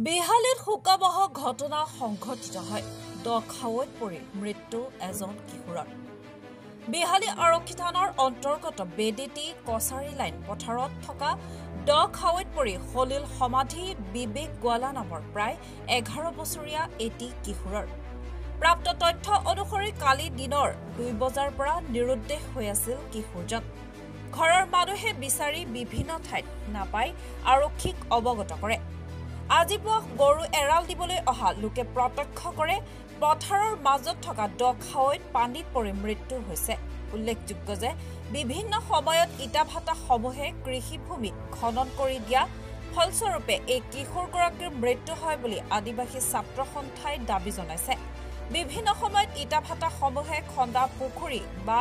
বিহালীত শোকাবহ ঘটনা সংঘটিত হয় দখাৱৈত পৰি মৃত্যু এজন কিশোৰৰ বিহালী আৰক্ষী থানাৰ অন্তৰ্গত বেডিটি কছাৰী লাইন পথাৰত থকা দখাৱৈত পৰি হলিল সমাধি বিবেক গোৱালা নামৰ প্ৰায় 11 বছৰীয়া এটি কিশোৰৰ প্ৰাপ্ত তথ্য অনুসৰি কালি দিনৰ 2 বজাৰ পৰা নিৰুদ্দেশ হৈ আছিল কিশোৰজন ঘৰৰ মানুহে বিচাৰি বিভিন্ন ঠাইত নাপাই আৰক্ষীক অৱগত কৰে আজি পুৱা গৰু এৰাল দিবলৈ অহা লোকে প্ৰত্যক্ষ কৰে পথাৰৰ মাজত থকা দখাৱৈত পানীত পৰি মৃত্যু হৈছে উল্লেখযোগ্য যে বিভিন্ন সময়ত ইটাভাটা সমূহে কৃষিভূমিত খনন কৰি দিয়া ফলস্বৰূপে এই কিশোৰগৰাকীৰ মৃত্যু হয় বুলি আদিবাসী ছাত্ৰ সন্থাই দাবী জনাইছে বিভিন্ন সময়ত ইটাভাটা সমূহে খন্দা পুখুৰী বা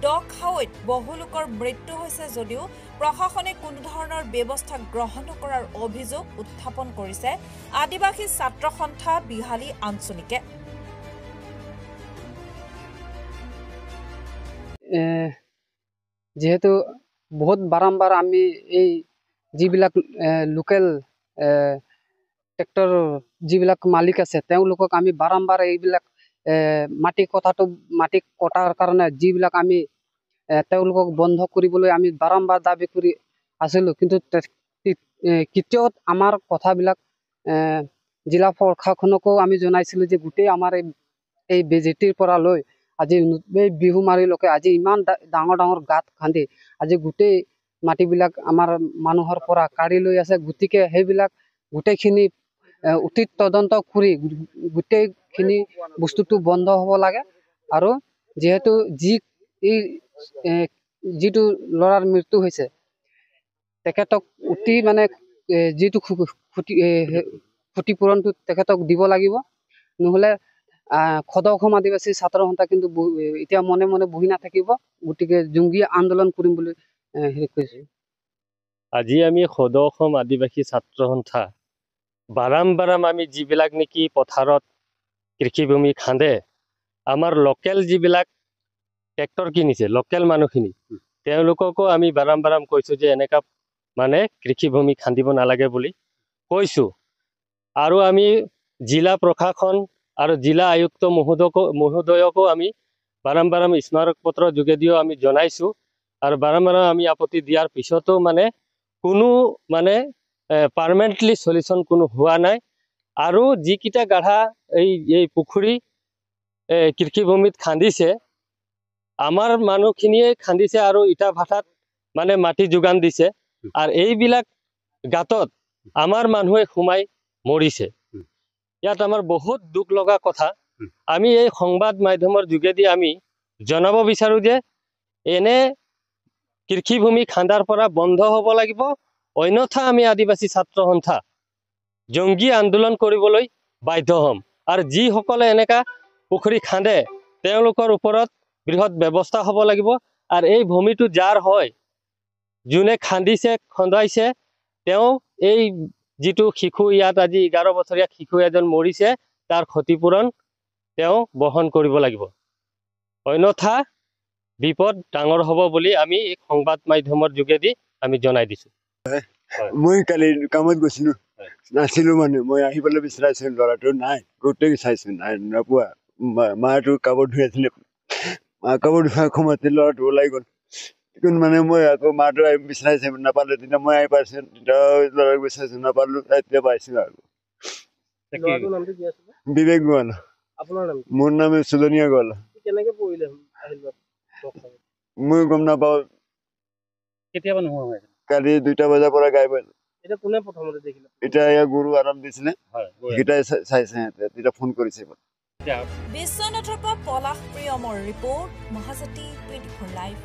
দখাৱৈত বহু লোকৰ মৃত্যু হৈছে যদিও প্ৰশাসনে কোনো ধৰণৰ ব্যৱস্থা গ্ৰহণ কৰাৰ অভিযোগ উত্থাপন কৰিছে আদিবাসী ছাত্ৰ সন্থা বিহালী আঞ্চলিকে যেহেতু বহুত বাৰম্বাৰ আমি এই যিবিলাক লোকেল ট্ৰেক্টৰ যিবিলাক মালিক আছে তেওঁলোকক আমি বাৰম্বাৰ এইবিলাক মাটি কটাৰ কাৰণে যিবিলাক আমি তেওঁলোকক বন্ধ কৰিবলৈ আমি বাৰম্বাৰ দাবী কৰি আছিলোঁ কিন্তু কেতিয়াও আমাৰ কথাবিলাক জিলা প্ৰশাসনকো আমি জনাইছিলোঁ যে গোটেই আমাৰ এই বেজেটিৰ পৰা লৈ আজি এই বিহুমাৰীলৈকে আজি ইমান ডাঙৰ ডাঙৰ গাঁত খান্দি আজি গোটেই মাটিবিলাক আমাৰ মানুহৰ পৰা কাঢ়ি লৈ আছে গতিকে সেইবিলাক গোটেইখিনি উচিত তদন্ত কৰি গোটেইখিনি বস্তুটো বন্ধ হ'ব লাগে আৰু যেহেতু যিটো ল'ৰাৰ মৃত্যু হৈছে তেখেতক অতি মানে যিটো ক্ষতিপূৰণটো তেখেতক দিব লাগিব নহ'লে খদকসম আদিবাসী ছাত্ৰ সন্থা কিন্তু এতিয়া মনে মনে বহি নাথাকিব গতিকে জংগী আন্দোলন কৰিম বুলি হেৰি কৰিছোঁ আজি আমি খদকসম আদিবাসী ছাত্ৰ সন্থা বাৰম্বাৰ আমি যিবিলাক নেকি পথাৰত কৃষিভূমি খান্দে আমাৰ লোকেল যিবিলাক ট্ৰেক্টৰ কিনিছে লোকেল মানুহখিনি তেওঁলোককো আমি বাৰম্বাৰ কৈছোঁ যে এনেকা মানে কৃষিভূমি খান্দিব নালাগে বুলি কৈছোঁ আৰু আমি জিলা প্ৰশাসন আৰু জিলা আয়ুক্ত মহোদয়কো আমি বাৰম্বাৰ স্মাৰক পত্ৰৰ যোগেদিও আমি জনাইছোঁ আৰু বাৰম্বাৰ আমি আপত্তি দিয়াৰ পিছতো মানে কোনো মানে পাৰ্মানেণ্টলি সলিউশ্যন কোনো হোৱা নাই আৰু যিকেইটা গাঢ়া এই পুখুৰী কৃষিভূমিত খান্দিছে আমাৰ মানুহখিনিয়ে খান্দিছে আৰু ইটা ভাটাত মানে মাটি যোগান দিছে আৰু এইবিলাক গাঁতত আমাৰ মানুহে সোমাই মৰিছে ইয়াত আমাৰ বহুত দুখ লগা কথা আমি এই সংবাদ মাধ্যমৰ যোগেদি আমি জনাব বিচাৰোঁ যে এনে কৃষিভূমি খান্দাৰ পৰা বন্ধ হ'ব লাগিব অন্যথা আমি আদিবাসী ছাত্ৰ সন্থা জংগী আন্দোলন কৰিবলৈ বাধ্য হ'ম আৰু যিসকলে এনেকা পুখুৰী খান্দে তেওঁলোকৰ ওপৰত বৃহৎ ব্যৱস্থা হ'ব লাগিব আৰু এই ভূমিটো যাৰ হয় যোনে খন্দাইছে তেওঁ এই যিটো শিশু ইয়াত আজি 11 বছৰীয়া শিশু এজন মৰিছে তাৰ ক্ষতিপূৰণ তেওঁ বহন কৰিব লাগিব অন্যথা বিপদ ডাঙৰ হ'ব বুলি আমি এই সংবাদ মাধ্যমৰ যোগেদি আমি জনাই দিছোঁ মই কালি কামত গৈছিলোঁ নাছিলোঁ মানে মই আহিবলৈ বিচাৰিছোঁ ল'ৰাটো নাই গোটেই চাইছোঁ নাই নাপোৱা মাটো কাপোৰ ধুই আছিলে কাপোৰ ধোৱাৰ সময়তে ল'ৰাটো ওলাই গ'ল মানে মই আকৌ মাটো বিচাৰিছে নাপালোঁ তেতিয়া মই আহি পাইছোঁ তেতিয়া ল'ৰাক বিচাৰিছোঁ নাপালোঁ এতিয়া পাইছোঁ আকৌ বিবেক গোৱালা মোৰ নাম সুলনীয়া গোৱালা মই গম নাপাওঁ কেতিয়াবা নোহোৱা হয় কালি 2টা বজাৰ পৰা গাই পাইছোঁ এতিয়া এয়া গৰু আৰাম দিছিলে সেইকেইটাই চাইছে তেতিয়া ফোন কৰিছে বিশ্বনাথৰ পৰা পলাশ প্ৰিয়মৰ ৰিপৰ্ট মহাজাতি 24 লাইভ